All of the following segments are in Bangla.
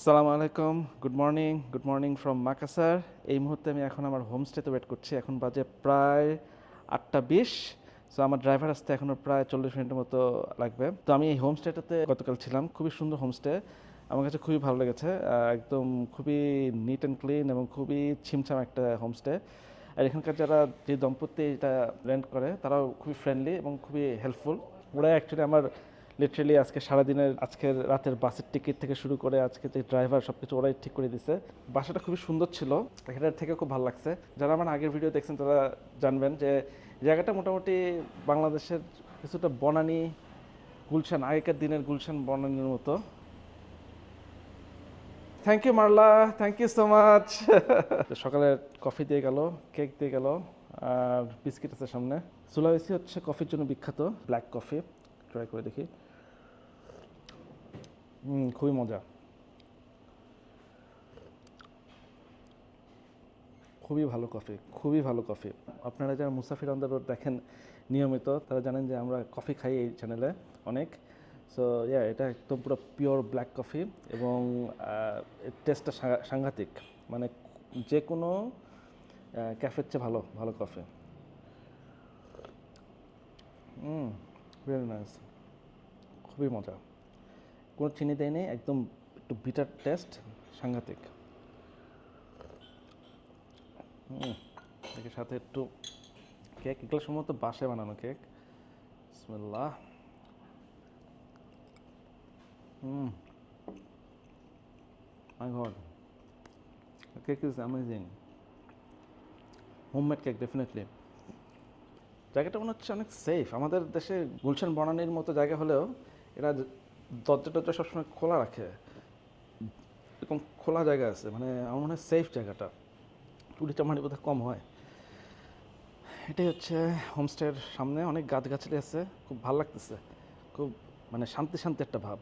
আসসালামু আলাইকুম, গুড মর্নিং ফ্রম মাকাসার। এই মুহূর্তে আমি এখন আমার হোমস্টেতে ওয়েট করছি। এখন বাজে প্রায় 8:20। সো আমার ড্রাইভার আসতে এখনও প্রায় 40 মিনিটের মতো লাগবে। তো আমি এই হোমস্টেটাতে গতকাল ছিলাম। খুবই সুন্দর হোমস্টে, আমার কাছে খুবই ভালো লেগেছে। একদম খুবই নিট অ্যান্ড ক্লিন এবং খুবই ছিমছাম একটা হোমস্টে। আর এখানকার যারা যে দম্পতি এটা রেন্ট করে তারাও খুবই ফ্রেন্ডলি এবং খুবই হেল্পফুল। ওরা অ্যাকচুয়ালি আমার লিটারেলি আজকে সারাদিনের আজকের রাতের বাসের টিকিট থেকে শুরু করে আজকে যে ড্রাইভার সব কিছু ওরাই ঠিক করে দিছে। বাসাটা খুবই সুন্দর ছিল, এখানের থেকে খুব ভালো লাগছে। যারা আমার আগের ভিডিও দেখছেন তারা জানবেন যে জায়গাটা মোটামুটি বাংলাদেশের কিছুটা বনানী গুলশান, আগেকার দিনের গুলশান বনানীর মতো। Thank you Marla, thank you so much. সকালে কফি দিয়ে গেল, কেক দিয়ে গেল, আর বিস্কিট আছে সামনে। সুলাওয়েসি হচ্ছে কফির জন্য বিখ্যাত, ব্ল্যাক কফি। ট্রাই করে দেখি। খুবই মজা, খুবই ভালো কফি, খুবই ভালো কফি। আপনারা যারা মুসাফির অন দ্য রোড দেখেন নিয়মিত তারা জানেন যে আমরা কফি খাই এই চ্যানেলে অনেক। সো এটা একদম পুরো পিওর ব্ল্যাক কফি এবং টেস্টটা সাংঘাতিক, মানে যে কোনো ক্যাফের চেয়ে ভালো ভালো কফি। ভেরি নাইস, খুবই মজা। কোনো চিনি দেয়নি, একদম একটু বিটার টেস্ট, সাংঘাতিক। এর সাথে একটু কেক, এগুলো সম্ভবত বাসায় বানানো কেক। বিসমিল্লাহ। My god, cake is amazing. Homemade cake definitely. জায়গাটা মনে হচ্ছে অনেক সেফ। আমাদের দেশে গুলশান বনানীর মতো জায়গা হলেও এরা দরজা টরজা সবসময় খোলা রাখে, এরকম খোলা জায়গা আছে, মানে আমার মনে হয় সেফ জায়গাটা, চুরি চামারি বোধহয় কম হয়। এটাই হচ্ছে হোমস্টের সামনে অনেক গাছগাছালি আছে, খুব ভালো লাগতেছে, খুব মানে শান্তি শান্তি একটা ভাব।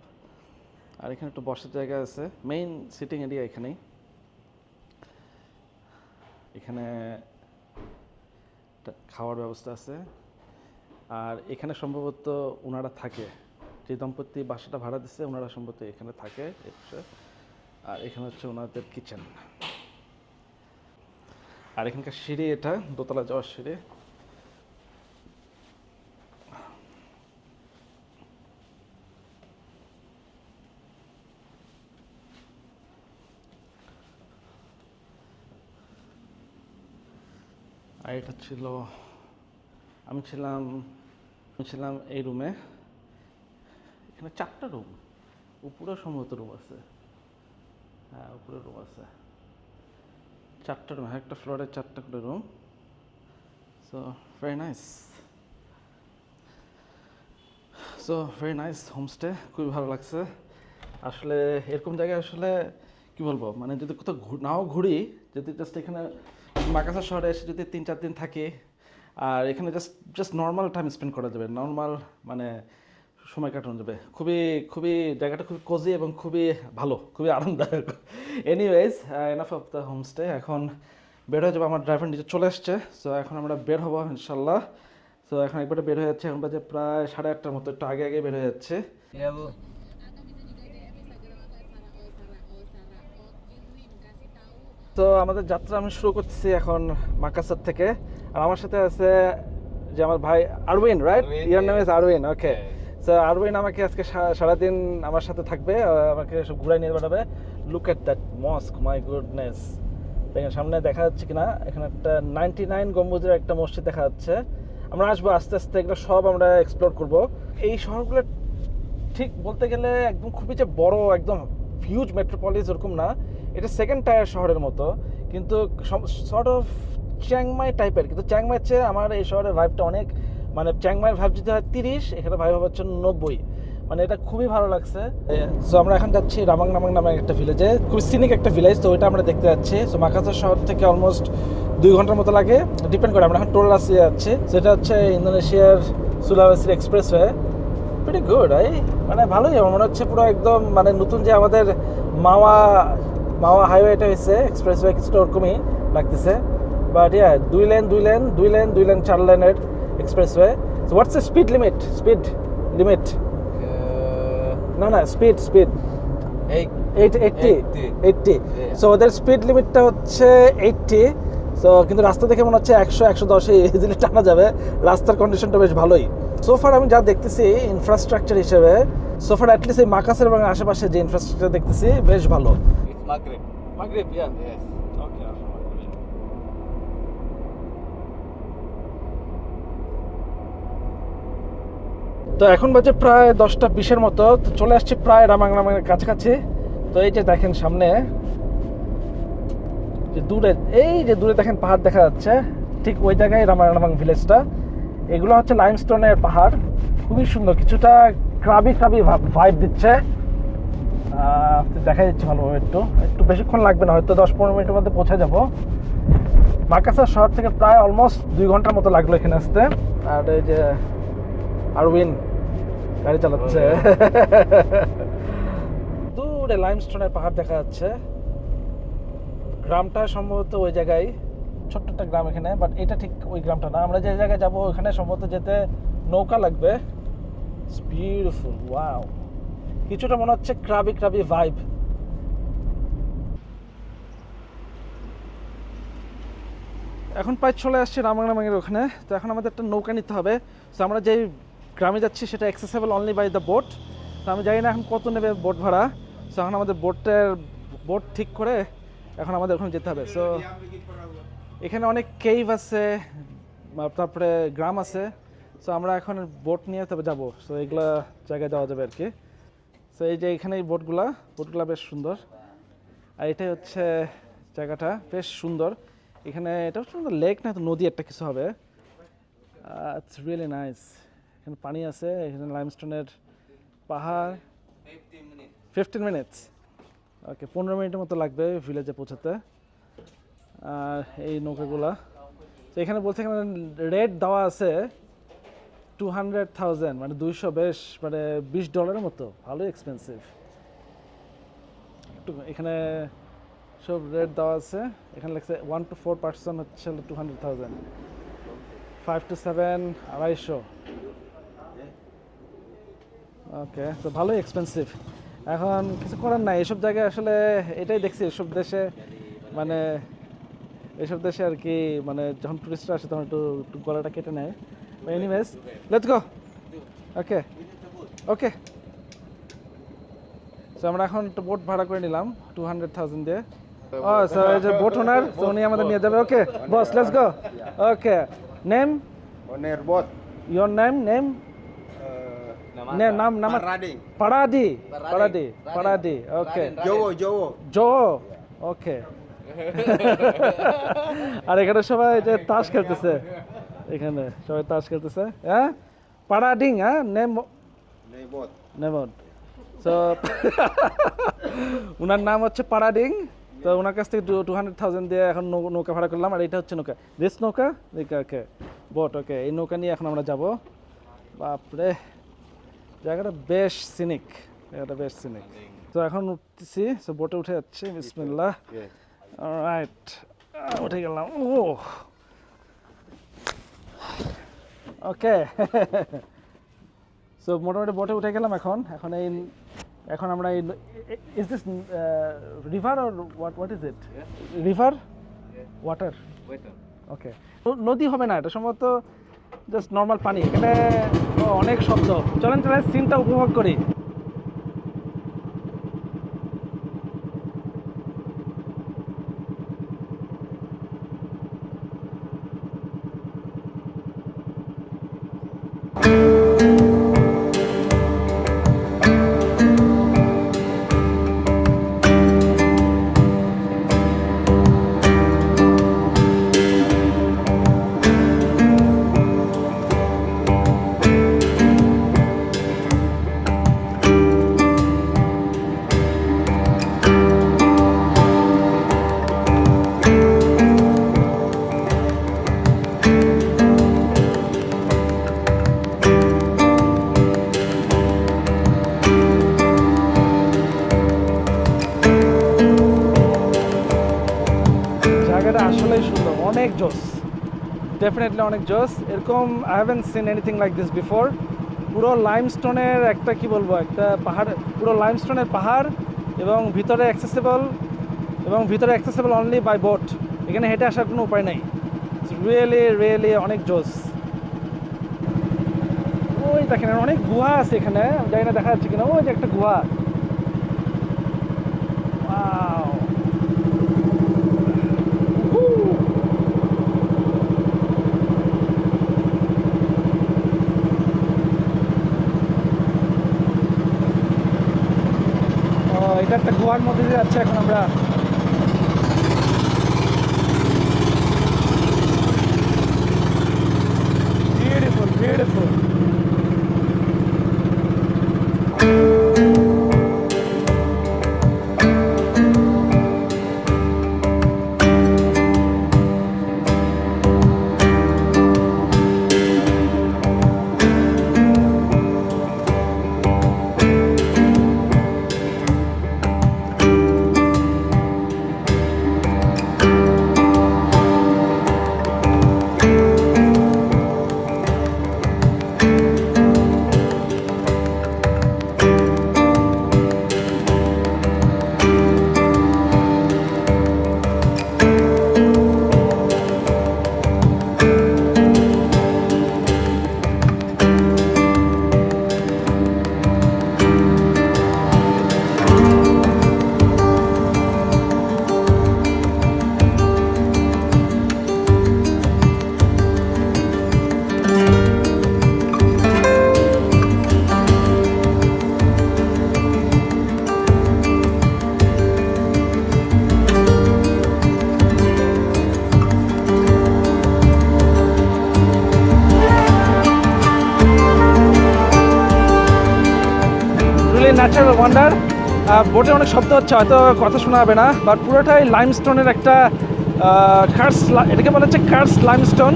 আর এখানে একটু বসার জায়গা আছে, মেইন সিটিং এরিয়া এখানেই। এখানে খাওয়ার ব্যবস্থা আছে, আর এখানে সম্ভবত ওনারা থাকে, যে দম্পতি বাসাটা ভাড়া দিচ্ছে ওনারা সম্ভবত এখানে থাকে। আর এখানে হচ্ছে ওনাদের কিচেন। আর এখানকার সিঁড়ি, এটা দোতলা যাওয়ার সিঁড়ি। আর এটা ছিল, আমি ছিলাম এই রুমে। এখানে 4টা রুম, উপরেও সম্ভবত রুম আছে। হ্যাঁ, উপরে রুম আছে 4টা রুম, একটা ফ্লোরে 4টা করে room. So very nice homestay, খুবই ভালো লাগছে। আসলে এরকম জায়গায় আসলে কি বলবো, মানে যদি কোথাও নাও ঘুরি, যদি জাস্ট এখানে মাকাসা শহরে এসে যদি 3-4 দিন থাকি, আর এখানে জাস্ট নর্মাল টাইম স্পেন্ড করা যাবে, নর্মাল মানে সময় কাটানো যাবে। খুবই খুবই জায়গাটা খুবই কোজি এবং খুবই ভালো, খুবই আরামদায়ক। Anyways, enough of the homestay. এখন বের হয়ে যাবো, আমার ড্রাইভার নিচে চলে আসছে। সো এখন আমরা বের হবো ইনশাল্লাহ। সো এখন একবারে বের হয়ে যাচ্ছে, এখন বাজে প্রায় 8:30-র মতো, একটু আগে আগে বের হয়ে যাচ্ছে। Iya bu. তো আমাদের যাত্রা আমি শুরু করতেছি এখন মাকাসার থেকে। আর আমার সাথে আছে যে আমার ভাই Irwin, right? Arwin, your name is yes. Irwin, okay. Yes. So Irwin আমাকে আজকে সারাদিন আমার সাথে থাকবে, আমাকে সব ঘুরাই নিয়ে বেড়াবে। Look at that mosque, my goodness. দেখেন সামনে দেখা যাচ্ছে কিনা, এখানে একটা 99 গম্বুজের একটা মসজিদ দেখা যাচ্ছে। আমরা আসবো আস্তে আস্তে, এগুলো সব আমরা এক্সপ্লোর করব। এই শহরগুলো ঠিক বলতে গেলে একদম খুবই যে বড়, একদম হিউজ মেট্রোপলিস ওরকম না, এটা সেকেন্ড টায়ার শহরের মতো, কিন্তু সর্ট অফ চ্যাংমাই টাইপের। কিন্তু চ্যাংমাইয়ের চেয়ে আমার এই শহরের ভাইবটা অনেক, মানে চ্যাংমাইয়ের ভাইব যদি হয় 30, এখানে ভাইব হচ্ছে 90। মানে এটা খুবই ভালো লাগছে। সো আমরা এখন যাচ্ছি রামাং নামাং নামে একটা ভিলেজে, খুবই সিনিক একটা ভিলেজ, তো ওইটা আমরা দেখতে যাচ্ছি। সো মাকাসার শহর থেকে অলমোস্ট 2 ঘন্টার মতো লাগে, ডিপেন্ড করে। আমরা এখন টোল রাস্তায় যাচ্ছি, সেটা হচ্ছে ইন্দোনেশিয়ার সুলাওয়েসির এক্সপ্রেসওয়ে। প্রিটি গুড, মানে ভালোই। আমার মনে হচ্ছে পুরো একদম মানে নতুন যে আমাদের মাওয়া হাইওয়েটা হয়েছে, এক্সপ্রেসওয়ে কিছুটা ওরকমই লাগতেছে। বাট ইয়া, 2 লেন 4 লেনের expressway. So what's the speed limit? Ke না স্পিড eh 80 80 সো ওদের স্পিড লিমিটটা হচ্ছে 80 সো কিন্তু রাস্তা দেখে মনে হচ্ছে 100 110 ইজিলি টানা যাবে রাস্তার কন্ডিশনটা বেশ ভালোই সোফার আমি যা দেখতেছি ইনফ্রাস্ট্রাকচার হিসেবে সোফার অ্যাটলিস্ট এই মাকাসের এবং আশেপাশে যে ইনফ্রাস্ট্রাকচার দেখতেছি বেশ ভালো মাগরিব ইয়া ওকে তো এখন বাজে প্রায় 10:20 মতো তো চলে আসছি প্রায় রামাংরামের কাছাকাছি তো এই যে দেখেন সামনে যে দূরে দেখেন পাহাড় দেখা যাচ্ছে ঠিক ওই জায়গায় রামাং ভিলেজটা এগুলো হচ্ছে লাইমস্টোনের পাহাড় খুবই সুন্দর কিছুটা ক্রাবি ভাইব দিচ্ছে দেখা যাচ্ছে ভালোভাবে একটু বেশিক্ষণ লাগবে না হয়তো 10-15 মিনিটের মধ্যে পৌঁছে যাব মাকাসা শহর থেকে প্রায় অলমোস্ট 2 ঘন্টার মতো লাগলো এখানে আসতে আর এই যে আরউইন গাড়ি চালাচ্ছে দূরে লাইমস্টোনের পাহাড় দেখা যাচ্ছে গ্রামটা সম্ভবত ওই জায়গায় ছোট্ট একটা গ্রাম এখানে বাট এটা ঠিক ওই গ্রামটা না আমরা যে জায়গায় যাবো ওখানে সম্ভবত যেতে নৌকা লাগবে ইটস বিউটিফুল ওয়াও কিছুটা মনে হচ্ছে ক্রাবি ভাইব এখন প্রায় চলে আসছি রামাংরামের ওখানে তো এখন আমাদের একটা নৌকা নিতে হবে তো আমরা যেই গ্রামে যাচ্ছি সেটা accessible only by the boat তো আমি জানি না এখন কত নেবে বোট ভাড়া তো এখন আমাদের বোট ঠিক করে এখন আমাদের ওখানে যেতে হবে সো এখানে অনেক কেভ আছে তারপরে গ্রাম আছে সো আমরা এখন বোট নিয়ে তবে যাবো সো এগুলা জায়গায় যাওয়া যাবে আর কি সো এই যে এখানে এই বোটগুলা বেশ সুন্দর আর এটাই হচ্ছে জায়গাটা বেশ সুন্দর এখানে এটা হচ্ছে লেক না তো নদী একটা কিছু হবে ইটস রিয়েলি নাইস এখানে পানি আছে এখানে লাইমস্টোনের পাহাড় 15 মিনিটস ওকে 15 মিনিটের মতো লাগবে ভিলেজে পৌঁছাতে আর এই নৌকাগুলা তো এখানে বলছে এখানে রেট দেওয়া আছে 200,000 মানে 200 বেশ মানে $20 মতো ভালোই এক্সপেন্সিভ এখানে সব রেট দেওয়া আছে এখানে লেখছে 1 to 4 পার্সন হচ্ছে 200,000 5 to 7 250 ওকে তো ভালোই এক্সপেন্সিভ এখন কিছু করার নাই এসব জায়গায় আসলে এটাই দেখছি এসব দেশে মানে এসব দেশে আর কি মানে যখন টুরিস্টরা আসে তখন একটু গলাটা কেটে নেয় anyways let's go okay okay so আমরা এখন একটা বোট ভাড়া করে নিলাম 200,000 দিয়ে ও স্যার এই যে বোট ওনার তো উনি আমাদের নিয়ে যাবে okay boss let's go okay name Owner boat. Your name নাম পারাদি ওকে জো ওকে আর এখানে সবাই যে তাস খেলতেছে এখানে সবাই তাস খেলতেছে হ্যাঁ পারাডিং হ্যাঁ নেমোট সো ওনার নাম হচ্ছে পারাডিং তো ওনার কাছ থেকে 200,000 দিয়ে এখন নৌকা ভাড়া করলাম আর এটা হচ্ছে নৌকা দিস নৌকা ওকে বোট ওকে এই নৌকা নিয়ে এখন আমরা যাব বাপরে জায়গাটা বেশ সিনিক তো এখন উঠতেছি সো বোটে উঠে যাচ্ছি বিসমিল্লাহ অলরাইট উঠে গেলাম ও ওকে সো মোটামুটি বোটে উঠে গেলাম এখন আমরা is this river or what is it river water ওকে নদী হবে না এটা সম্ভবত জাস্ট নর্মাল পানি এখানে অনেক শব্দ চলেন সিনটা উপভোগ করি আসলেই সুন্দর অনেক জোস ডেফিনেটলি অনেক জোস এরকম I haven't scene anything like this before পুরো লাইমস্টোনের একটা কি বলবো একটা পাহাড় পুরো লাইমস্টোনের পাহাড় এবং ভিতরে অ্যাক্সেসেবল অনলি বাই বোট। এখানে হেঁটে আসার কোনো উপায় নেই। রিয়েলি অনেক জোস। ওই দেখেন অনেক গুহা আছে এখানে, জানি না দেখা যাচ্ছে কিনা, ওই যে একটা গুহা। Wow! এটা একটা গুহার মধ্যে দিয়ে যাচ্ছে এখন আমরা। বিউটিফুল। Natural wonder. বোটে অনেক শব্দ হচ্ছে, হয়তো কথা শোনা হবে না, বাট পুরোটাই লাইমস্টোনের একটা কার্স, এটাকে বলা হচ্ছে কার্স লাইমস্টোন।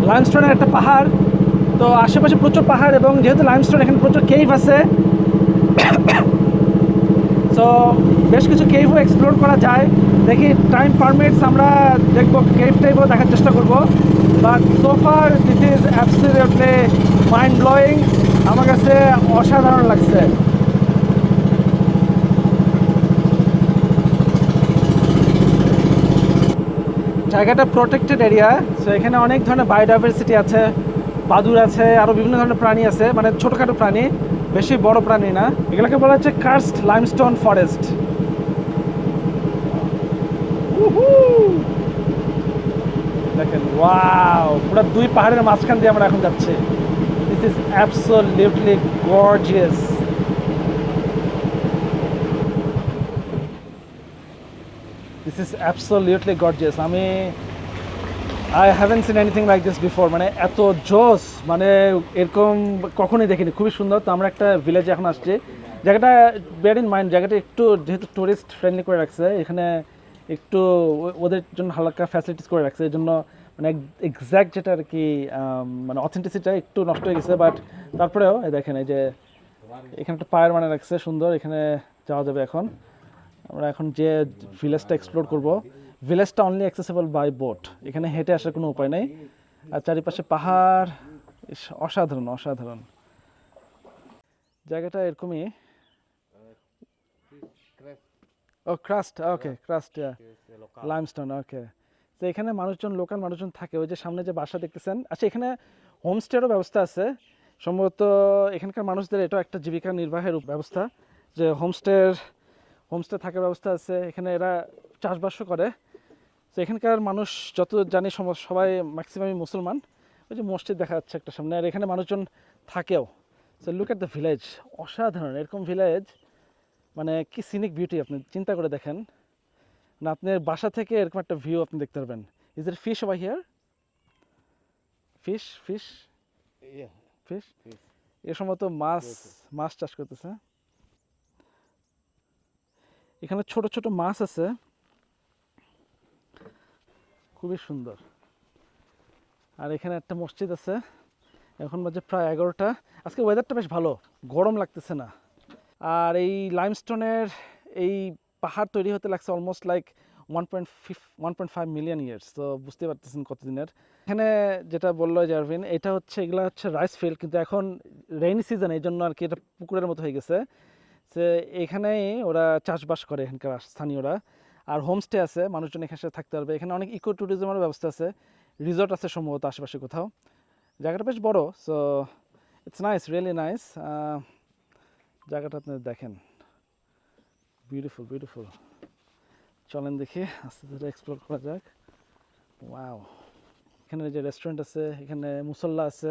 লাইমস্টোনের একটা পাহাড়, তো আশেপাশে প্রচুর পাহাড়, এবং যেহেতু লাইমস্টোন এখানে প্রচুর কেভ আছে, সো বেশ কিছু কেভও এক্সপ্লোর করা যায়। দেখি টাইম পারমিটস, আমরা দেখবো কেভ টাইপও দেখার চেষ্টা করব। But so far this is absolutely mind blowing. আমার কাছে অসাধারণ লাগছে। জায়গাটা প্রোটেক্টেড এরিয়া, সো এখানে অনেক ধরনের বায়োডাইভার্সিটি আছে, বাদুর আছে, আরও বিভিন্ন ধরনের প্রাণী আছে, মানে ছোটোখাটো প্রাণী, বেশি বড় প্রাণী না। এগুলোকে বলা হচ্ছে কার্সড লাইমস্টোন ফরেস্ট। দেখেন, ওয়াও, পুরো দুই পাহাড়ের মাঝখান দিয়ে আমরা এখন যাচ্ছি। This is absolutely gorgeous. This is absolutely gorgeous. I haven't scene anything like this before. মানে এত জোস, মানে এরকম কখনোই দেখিনি। খুবই সুন্দর। তো আমরা একটা ভিলেজে এখন আসছি। জায়গাটা বেয়ার ইন মাইন্ড, জায়গাটা একটু যেহেতু টুরিস্ট ফ্রেন্ডলি করে রাখছে, এখানে একটু ওদের জন্য হালকা ফ্যাসিলিটিস করে রাখছে, এই জন্য মানে এক্স্যাক্ট যেটা আর কি মানে অথেন্টিসিটিটা একটু নষ্ট হয়ে গেছে। বাট তারপরেও দেখেন, এই যে এখানে একটা পায়ের মানে রাখছে সুন্দর, এখানে যাওয়া যাবে এখন। আমরা এখন যে ভিলেজটা এক্সপ্লোর করব, ভিলেজটা অনলি অ্যাক্সেসেবল বাই বোট, এখানে হেঁটে আসার কোনো উপায় নেই। আর চারিপাশে পাহাড়, অসাধারণ। জায়গাটা এরকমই। ও ক্রাস্ট, ওকে, ক্রাস্ট, লাইমস্টোন, ওকে। তো এখানে লোকাল মানুষজন থাকে। ওই যে সামনে যে বাসা দেখতেছেন, আচ্ছা, এখানে হোমস্টেরও ব্যবস্থা আছে সম্ভবত। এখানকার মানুষদের এটা একটা জীবিকা নির্বাহের ব্যবস্থা, যে হোমস্টে থাকার ব্যবস্থা আছে। এখানে এরা চাষবাসও করে। তো এখানকার মানুষ যত জানি সবাই ম্যাক্সিমামই মুসলমান। ওই যে মসজিদ দেখা যাচ্ছে একটা সামনে, আর এখানে মানুষজন থাকেও। So look at the village, অসাধারণ। এরকম ভিলেজ, মানে কি সিনিক বিউটি, আপনি চিন্তা করে দেখেন না, আপনার বাসা থেকে এরকম একটা ভিউ আপনি দেখতে পারবেন। ইজ এর ফিশ ওভার হিয়ার? ফিশ এর সম্ভবত মাছ চাষ করতেছে। এখানে ছোট ছোট মাছ আছে, খুবই সুন্দর। আর এখানে একটা মসজিদ আছে। এখন বাজে প্রায় 11টা। আজকে ওয়েদারটা বেশ ভালো, গরম লাগতেছে না। আর এই লাইমস্টোনের এই পাহাড় তৈরি হতে লাগছে অলমোস্ট লাইক 1.5 মিলিয়ন ইয়ার্স, তো বুঝতে পারতেছেন কতদিনের। এখানে যেটা বললো জারভিন, এটা হচ্ছে এগুলা হচ্ছে রাইস ফিল্ড, কিন্তু এখন রেইনি সিজন, এই জন্য আর কি এটা পুকুরের মতো হয়ে গেছে। সে এখানেই ওরা চাষবাস করে এখানকার স্থানীয়রা। আর হোমস্টে আছে, মানুষজন এখানে এসে থাকতে পারবে। এখানে অনেক ইকো ট্যুরিজমের ব্যবস্থা আছে, রিসর্ট আছে সম্ভবত আশেপাশে কোথাও। জায়গাটা বেশ বড়, so it's nice, really nice. জায়গাটা আপনি দেখেন, বিউটিফুল বিউটিফুল। চলেন দেখি আস্তে ধীরে এক্সপ্লোর করা যাক। ওয়াও, এখানে যে রেস্টুরেন্ট আছে, এখানে মুসল্লা আছে,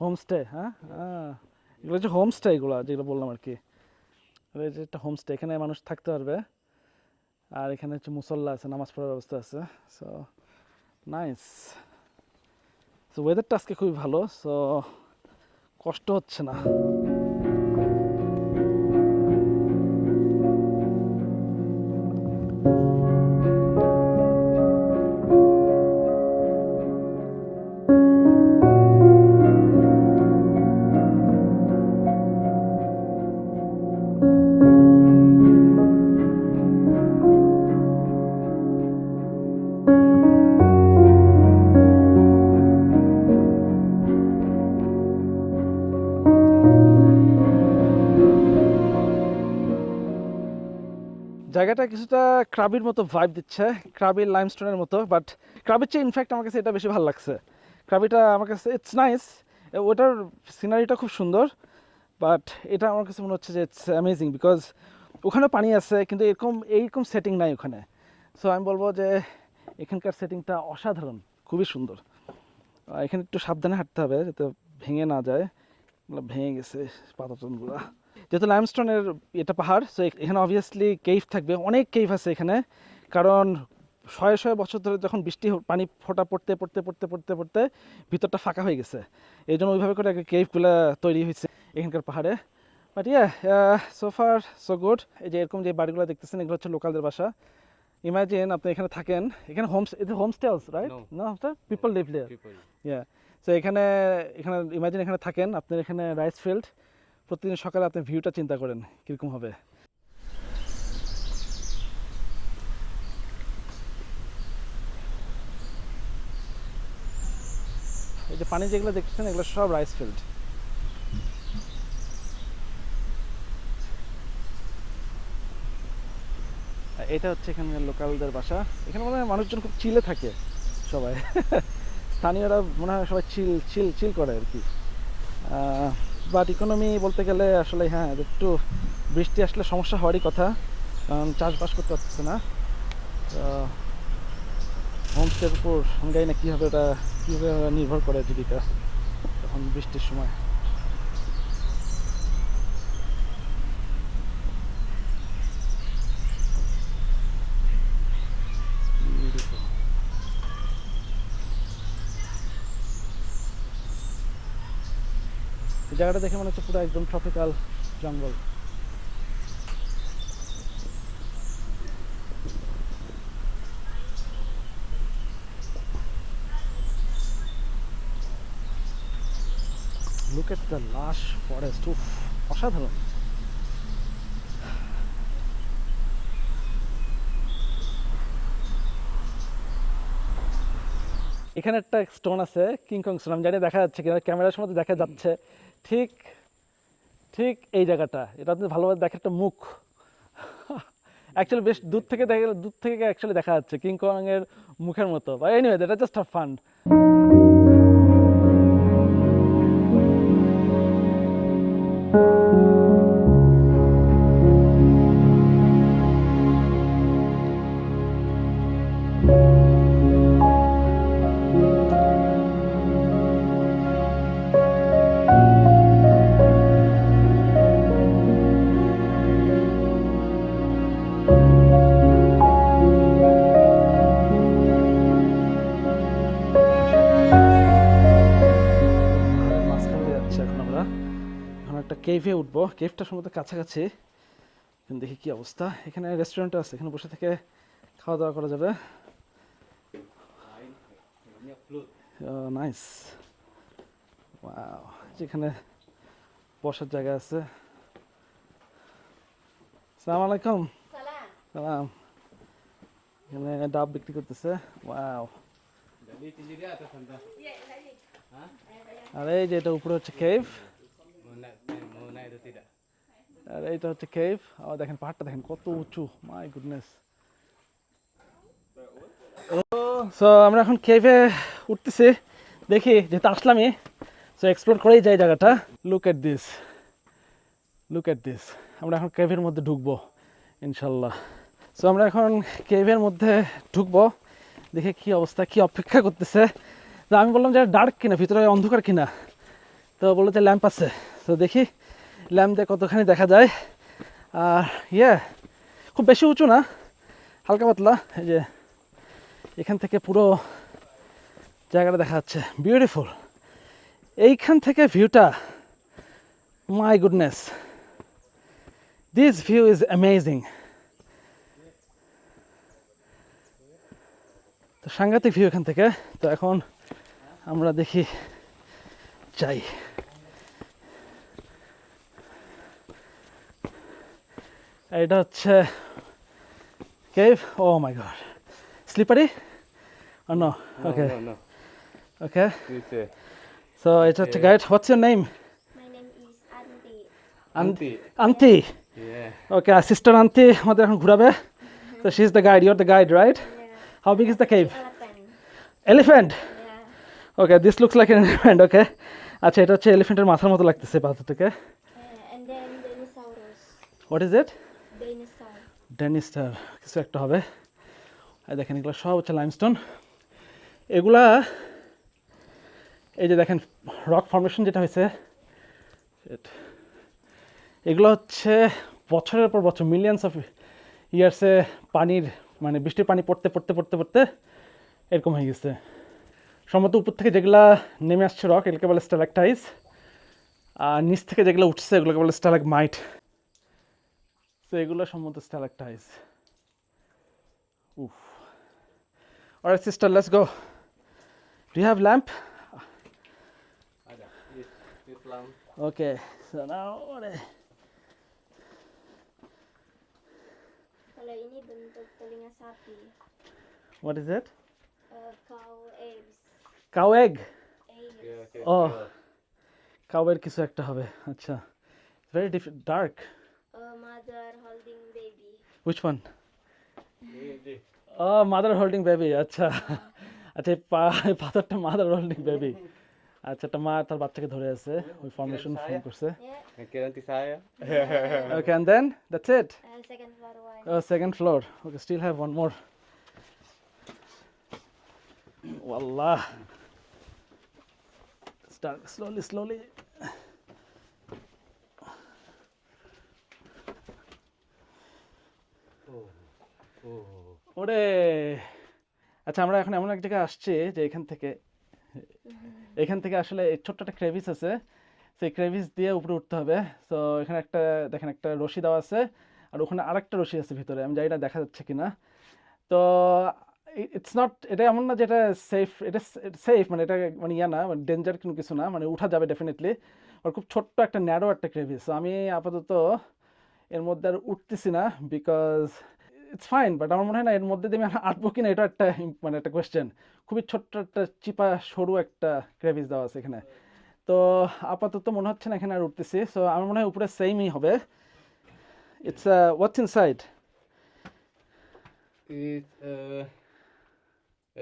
হোমস্টে। হ্যাঁ, এগুলো হচ্ছে হোমস্টে, এগুলো যেগুলো বললাম আর কি। এই যে একটা হোমস্টে, এখানে মানুষ থাকতে পারবে। আর এখানে হচ্ছে মুসল্লা আছে, নামাজ পড়ার ব্যবস্থা আছে। So nice. সো ওয়েদারটা আজকে খুবই ভালো, সো কষ্ট হচ্ছে না। জায়গাটা কিছুটা ক্রাবির মতো ভাইব দিচ্ছে, ক্রাবির লাইমস্টোনের মতো, বাট ক্রাবির চেয়ে ইনফ্যাক্ট আমার কাছে এটা বেশি ভালো লাগছে। ক্রাবিটা আমার কাছে ইটস নাইস, ওটার সিনারিটা খুব সুন্দর, বাট এটা আমার কাছে মনে হচ্ছে যে ইটস অ্যামেজিং, বিকজ ওখানেও পানি আছে কিন্তু এইরকম সেটিং নাই ওখানে। সো আমি বলবো যে এখানকার সেটিংটা অসাধারণ, খুবই সুন্দর। এখানে একটু সাবধানে হাঁটতে হবে যাতে ভেঙে না যায়, ভেঙে গেছে পাতাতনগুলো। যেহেতু লাইমস্টোনের এটা পাহাড়, সো এখানে অবভিয়াসলি কেইভ থাকবে, অনেক কেইভ আছে এখানে, কারণ শয়ে শয়ে বছর ধরে যখন বৃষ্টি পানি ফোঁটা পড়তে পড়তে পড়তে পড়তে পড়তে ভিতরটা ফাঁকা হয়ে গেছে, এই জন্য ওইভাবে করে কেইভগুলো তৈরি হয়েছে এখানকার পাহাড়ে। But yeah, so far so good. এই যে এরকম যে বাড়িগুলো দেখতেছেন, এগুলো হচ্ছে লোকালদের বাসা। ইমাজিন আপনি এখানে থাকেন, এখানে homestay right, no homestay, people live there. Yeah, so এখানে এখানে ইমাজিন এখানে থাকেন, আপনার এখানে রাইস ফিল্ড, প্রতিদিন সকালে আপনি ভিউটা চিন্তা করেন কীরকম হবে। এই যে পানি যেগুলো দেখছেন, এগুলো সব রাইস ফিল্ড। এটা হচ্ছে এখানে লোকালদের বাসা। এখানে মনে হয় মানুষজন খুব চিলে থাকে সবাই। স্থানীয়রা মনে হয় সবাই চিল চিল চিল করে আর কি। বাট ইকোনমি বলতে গেলে আসলে হ্যাঁ, একটু বৃষ্টি আসলে সমস্যা হওয়ারই কথা, কারণ চাষবাস করতে পারতেছে না। হোমস্টের উপর আমি জানি না কীভাবে কীভাবে নির্ভর করে জীবিকা তখন বৃষ্টির সময়। জায়গাটা দেখে মনে হচ্ছে পুরো একদম ট্রপিক্যাল জঙ্গল। লুক এট দ্য লাশ ফরেস্ট, উফ, অসাধারণ। এখানে একটা স্টোন আছে, কিংকং স্টোন, আমি জানি দেখা যাচ্ছে কিনা, ক্যামেরার সময় দেখা যাচ্ছে। ঠিক ঠিক এই জায়গাটা, এটা আপনি ভালোভাবে দেখে একটা মুখ। অ্যাকচুয়ালি বেশ দূর থেকে অ্যাকচুয়ালি দেখা যাচ্ছে কিংকং এর মুখের মতো। But anyway, that just for fun. মাঝখান দিয়ে যাচ্ছি এখন আমরা, এখন একটা কেভে উঠবো। কেভটা সম্ভবত কাছাকাছি, দেখি কি অবস্থা। এখানে রেস্টুরেন্ট আছে, এখানে বসে থেকে খাওয়া দাওয়া করা যাবে। নাইস, ওয়াও, যেখানে বসার জায়গা আছে। আসসালামু আলাইকুম। সালাম। এখানে ডাব বিক্রি করতেছে। ওয়াও। আর এই যে এটা উপরে হচ্ছে কেভ, আর এইটা হচ্ছে কেভ। আর দেখেন পাহাড়টা দেখেন কত উঁচু, মাই গুডনেস। সো আমরা এখন কেভে উঠতেছি, দেখি যেহেতু আসলামই, সো এক্সপ্লোর করেই যাই জায়গাটা। Look at this, look at this. আমরা এখন কেভের মধ্যে ঢুকবো ইনশাল্লাহ। সো আমরা এখন কেভের মধ্যে ঢুকবো, দেখে কি অবস্থা, কি অপেক্ষা করতেছে। তো আমি বললাম যে ডার্ক কিনা, ভিতরে অন্ধকার কিনা, তো বললো যে ল্যাম্প আছে। তো দেখি ল্যাম্প দিয়ে কতখানি দেখা যায়। আর খুব বেশি উঁচু না, হালকা পাতলা। এই যে এখান থেকে পুরো জায়গাটা দেখা যাচ্ছে, বিউটিফুল। এইখান থেকে ভিউটা, my goodness, this view is amazing. তো সাংঘাতিক ভিউ এখান থেকে। তো এখন আমরা দেখি যাই। এটা হচ্ছে কেভ। ও মাই গড, স্লিপারি? নো, ওকে ওকে। সো এটা হচ্ছে guide. What's your name? My name is Auntie. Aunty. Yeah. Okay, sister aunty আমাদের এখন ঘুরাবে। So she's the guide, you're the guide, right? Yeah. How big is the cave? Elephant. Elephant? Yeah. Okay, this looks like an elephant, okay. আচ্ছা, এটা হচ্ছে এলিফ্যান্টের মাথার মতো লাগতেছে পাথরটাকে। And then dinosaurus. What is it? Dinosaur. ডেনিস্টার কিছু একটা হবে। আর দেখেন এগুলো সব হচ্ছে লাইমস্টোন। এগুলা এই যে দেখেন রক ফর্মেশন যেটা হয়েছে, এগুলো হচ্ছে বছরের পর বছর, মিলিয়ন্স অফ ইয়ার্সে পানির মানে বৃষ্টির পানি পড়তে পড়তে পড়তে পড়তে এরকম হয়ে গেছে। সম্ভবত উপর থেকে যেগুলা নেমে আসছে রক, এগুলোকে বলে স্ট্যালাকটাইজ। আর নিচ থেকে যেগুলো উঠছে এগুলোকে বলে স্ট্যালাগমাইট। তো এগুলো সম্ভবত স্ট্যালাকটাইজ। উফ। Alright sister, let's go. Do you have lamp? This lamp. Okay, so now Kalau ini bentuk telinga sapi. what is it? Cow eggs. Cow egg? Eggs. Yeah, okay. Oh. কাউয়ের কিছু একটা হবে। আচ্ছা, very dark. A mother holding baby. Which one? Yeah. Oh, mother holding baby. আচ্ছা আচ্ছা, এই পাথরটা মাদার হোল্ডিং বেবি। আচ্ছা, একটা মা তার বাচ্চাকে ধরে আছে, ওই ফর্মেশন ফর্ম করছে। Yeah. Oke, nanti saya. Okay, and then that's it. Second floor one. Oh, second floor. Okay, still have one more. Wallah. Start slowly, slowly. ওরে, আচ্ছা আমরা এখন এমন এক জায়গায় আসছি যে এখান থেকে আসলে এই ছোট্ট একটা ক্রেভিস আছে, সেই ক্রেভিস দিয়ে উপরে উঠতে হবে। সো এখানে একটা দেখেন একটা রশি দেওয়া আছে, আর ওখানে আরেকটা রশি আছে ভিতরে, আমি জানি না দেখা যাচ্ছে কিনা। তো ইটস নট, এটা এমন না যে এটা সেফ, এটা সেফ মানে এটা মানে না মানে ডেঞ্জার কোনো কিছু না, মানে উঠা যাবে ডেফিনেটলি। আর খুব ছোট্ট একটা ন্যারো একটা ক্রেভিস। সো আমি আপাতত এর মধ্যে আর উঠতেছি না, বিকজ ইটস ফাইন, বাট আমার মনে হয় না এর মধ্যে দিয়ে আমি আঁটবো কিনা, এটা একটা মানে একটা কোয়েশ্চেন। খুবই ছোট্ট একটা চিপা সরু একটা ক্রেভিস দেওয়া আছে এখানে। তো আপাতত মনে হচ্ছে না এখানে আর উঠতেছি। সো আমার মনে হয় উপরে সেমই হবে। It's what's inside? It's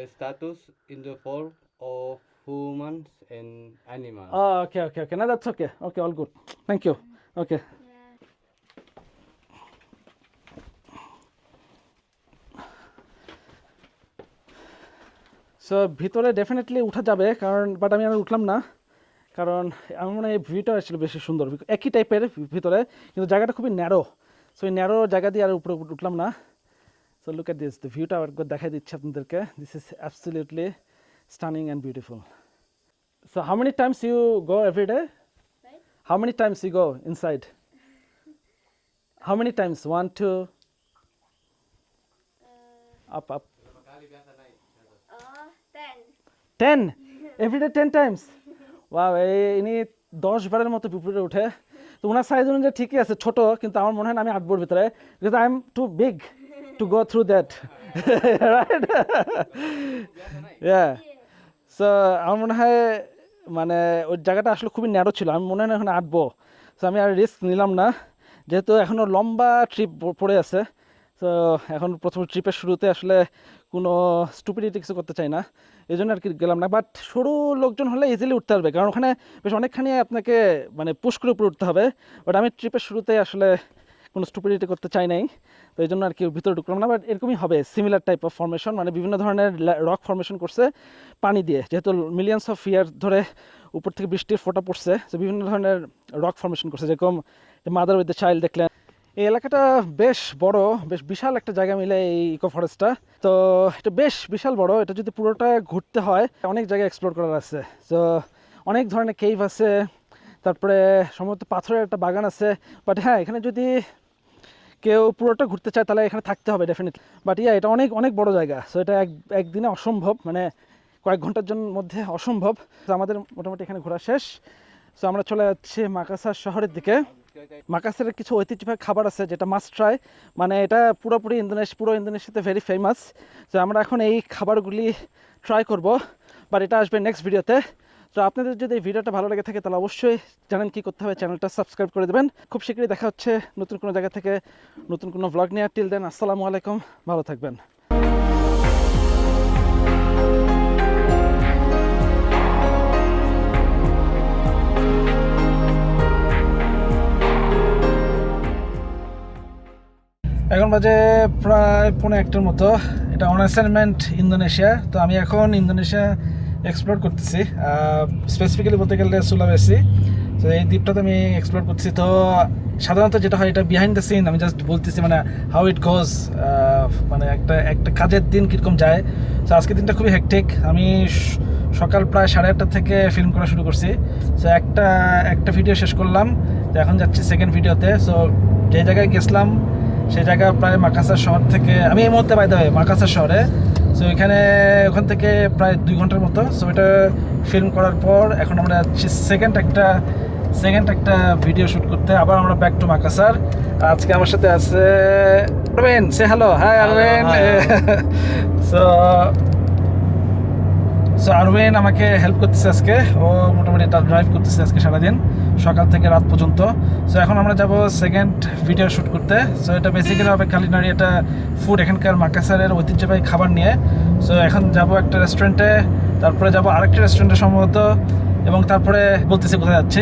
a status in the form of humans and animals. Oh, okay. No, that's okay. Okay, all good. Thank you. Okay. Yeah. So ভিতরে ডেফিনেটলি উঠা যাবে, কারণ বাট আমি আর উঠলাম না, কারণ আমার মনে হয় এই ভিউটা আসলে বেশি সুন্দর, একই টাইপের ভিতরে, কিন্তু জায়গাটা খুবই ন্যারো। সো এই ন্যারো জায়গা দিয়ে আর উপরে উঠলাম না। So look at this, the ভিউটা একবার দেখাই দিচ্ছি আপনাদেরকে। This is absolutely stunning and beautiful. So how many times you go every day? Right? How many times you go inside? How many times? 1, 2, up. 10. 10? Every day 10 times? Wow, ইনি 10 বারের মতো উপরে উঠে। তো ওনার সাইজ অনুযায়ী ঠিকই আছে, ছোট, কিন্তু আমার মনে হয় না আমি 8 ভিতরে, because I am too big. to go through that. Right? Yeah. So আমার মনে হয় মানে ওই জায়গাটা আসলে খুবই ন্যারো ছিল, আমি মনে হয় না ওখানে আঁটবো। সো আমি আর রিস্ক নিলাম না, যেহেতু এখনও লম্বা ট্রিপ পড়ে আছে। তো এখন প্রথম ট্রিপের শুরুতে আসলে কোনো স্টুপিডিটি কিছু করতে চাই না, এই জন্য আর কি গেলাম না। বাট সরু লোকজন হলে ইজিলি উঠতে পারবে, কারণ ওখানে বেশ অনেকখানি আপনাকে মানে পুশ করে উপরে উঠতে হবে। বাট আমি ট্রিপের শুরুতে আসলে কোনো স্টুপিডিটি করতে চাই নাই, তো এই জন্য আর কি ভিতরে ঢুকলাম না। বাট এরকমই হবে, সিমিলার টাইপ অফ ফর্মেশন, মানে বিভিন্ন ধরনের রক ফর্মেশন করছে পানি দিয়ে, যেহেতু মিলিয়ন্স অফ ইয়ার ধরে উপর থেকে বৃষ্টির ফোঁটা পড়ছে, তো বিভিন্ন ধরনের রক ফর্মেশন করছে, যেরকম মাদার উইথ দ্য চাইল্ড দেখলেন। এই এলাকাটা বেশ বড়, বেশ বিশাল একটা জায়গা মিলে এই ইকো ফরেস্টটা। তো এটা বেশ বিশাল বড়, এটা যদি পুরোটা ঘুরতে হয় অনেক জায়গায় এক্সপ্লোর করার আছে। তো অনেক ধরনের কেভ আছে, তারপরে সম্ভবত পাথরের একটা বাগান আছে। বাট হ্যাঁ, এখানে যদি কেউ পুরোটা ঘুরতে চায় তাহলে এখানে থাকতে হবে ডেফিনেটলি। বাট এটা অনেক অনেক বড় জায়গা, সো এটা একদিনে অসম্ভব, মানে কয়েক ঘন্টার জন্য মধ্যে অসম্ভব। তো আমাদের মোটামুটি এখানে ঘোরা শেষ। সো আমরা চলে যাচ্ছি মাকাসার শহরের দিকে। মাকাসারের কিছু ঐতিহ্যবাহী খাবার আছে যেটা মাস্ট ট্রাই, মানে এটা পুরো ইন্দোনেশিয়াতে ভেরি ফেমাস। তো আমরা এখন এই খাবারগুলি ট্রাই করব, বাট এটা আসবে নেক্সট ভিডিওতে। তো আপনাদের যদি এই ভিডিওটা ভালো লেগে থাকে তাহলে অবশ্যই জানেন কী করতে হবে, চ্যানেলটা সাবস্ক্রাইব করে দেবেন। খুব শীঘ্রই দেখা হচ্ছে নতুন কোনো জায়গা থেকে নতুন কোনো ভ্লগ নিয়ে। টিল দেন, আসসালামু আলাইকুম, ভালো থাকবেন। এখন বাজে প্রায় 1:15 মতো। এটা অন অ্যাসাইনমেন্ট ইন্দোনেশিয়া। তো আমি এখন ইন্দোনেশিয়া এক্সপ্লোর করতেছি, স্পেসিফিক্যালি বলতে গেলে সুলাবেসি। তো এই দ্বীপটাতে আমি এক্সপ্লোর করতেছি। তো সাধারণত যেটা হয়, এটা বিহাইন্ড দ্য সিন, আমি জাস্ট বলতেছি মানে হাউ ইট গোজ, মানে একটা কাজের দিন কীরকম যায়। তো আজকের দিনটা খুবই হেকটিক। আমি সকাল প্রায় 8:30 থেকে ফিল্ম করা শুরু করছি। সো একটা ভিডিও শেষ করলাম, তো এখন যাচ্ছি সেকেন্ড ভিডিওতে। সো যে জায়গায় গেছিলাম সেই জায়গা প্রায় মাকাসার শহর থেকে, আমি এই মুহূর্তে বাইতে হবে মাকাসার শহরে। সো ওখান থেকে প্রায় 2 ঘন্টার মতো। সো এটা ফিল্ম করার পর এখন আমরা যাচ্ছি সেকেন্ড একটা ভিডিও শ্যুট করতে। আবার আমরা ব্যাক টু মাকাসার। আজকে আমার সাথে আছে আরবেন। সে hello, hi Arben. So Arben আমাকে হেল্প করতেছে আজকে, ও মোটামুটি ড্রাইভ করতেছে আজকে সারাদিন, সকাল থেকে রাত পর্যন্ত। সো এখন আমরা যাব সেকেন্ড ভিডিও শ্যুট করতে। সো এটা বেসিক্যালি হবে কালিনারি, এটা ফুড, এখানকার মাকাসারের ঐতিহ্যবাহী খাবার নিয়ে। সো এখন যাব একটা রেস্টুরেন্টে, তারপরে যাব আরেকটা রেস্টুরেন্টে সম্ভবত, এবং তারপরে বলতেছি কোথায় যাচ্ছে।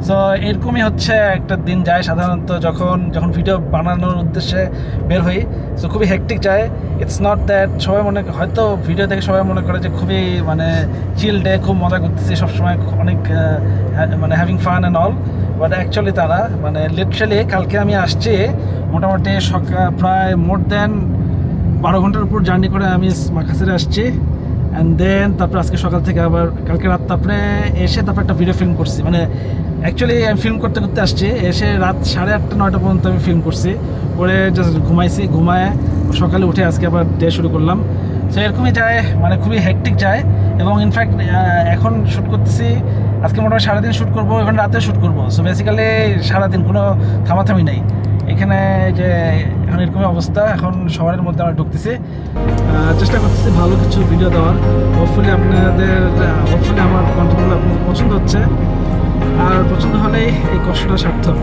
সো এরকমই হচ্ছে একটা দিন যায় সাধারণত যখন ভিডিও বানানোর উদ্দেশ্যে বের হই। সো খুবই হেকটিক যায়। ইটস নট দ্যাট সবাই হয়তো ভিডিও দেখে সবাই মনে করে যে খুবই মানে চিল ডে, খুব মজা করতেছি সবসময়, অনেক মানে having fun and all. But actually তা না, মানে লিটারালি কালকে আমি আসছি মোটামুটি প্রায় মোর দ্যান 12 ঘন্টার উপর জার্নি করে আমি মাকাসারে আসছি। অ্যান্ড দেন তারপরে আজকে সকাল থেকে আবার কালকে রাত তারপরে এসে তারপর একটা ভিডিও ফিল্ম করছি। মানে অ্যাকচুয়ালি আমি ফিল্ম করতে আসছি, এসে রাত 8:30 9টা পর্যন্ত আমি ফিল্ম করছি, পরে জাস্ট ঘুমায় সকালে উঠে আজকে আবার ডে শুরু করলাম। সো এরকমই যায়, মানে খুবই হেকটিক যায়। এবং ইনফ্যাক্ট এখন শ্যুট করতেছি, আজকে মোটামুটি সারাদিন শ্যুট করবো, এখন রাতে শ্যুট করবো। সো বেসিক্যালি সারাদিন কোনো থামাথামি নেই এখানে। যে এখন এরকমই অবস্থা, এখন শহরের মধ্যে আমরা ঢুকতেছি, চেষ্টা করতেছি ভালো কিছু ভিডিও দেওয়ার। হোপফুলি আমার কন্টেন্টগুলো আপনাদের পছন্দ হচ্ছে, আর পছন্দ হলেই এই কষ্টটা সার্থক।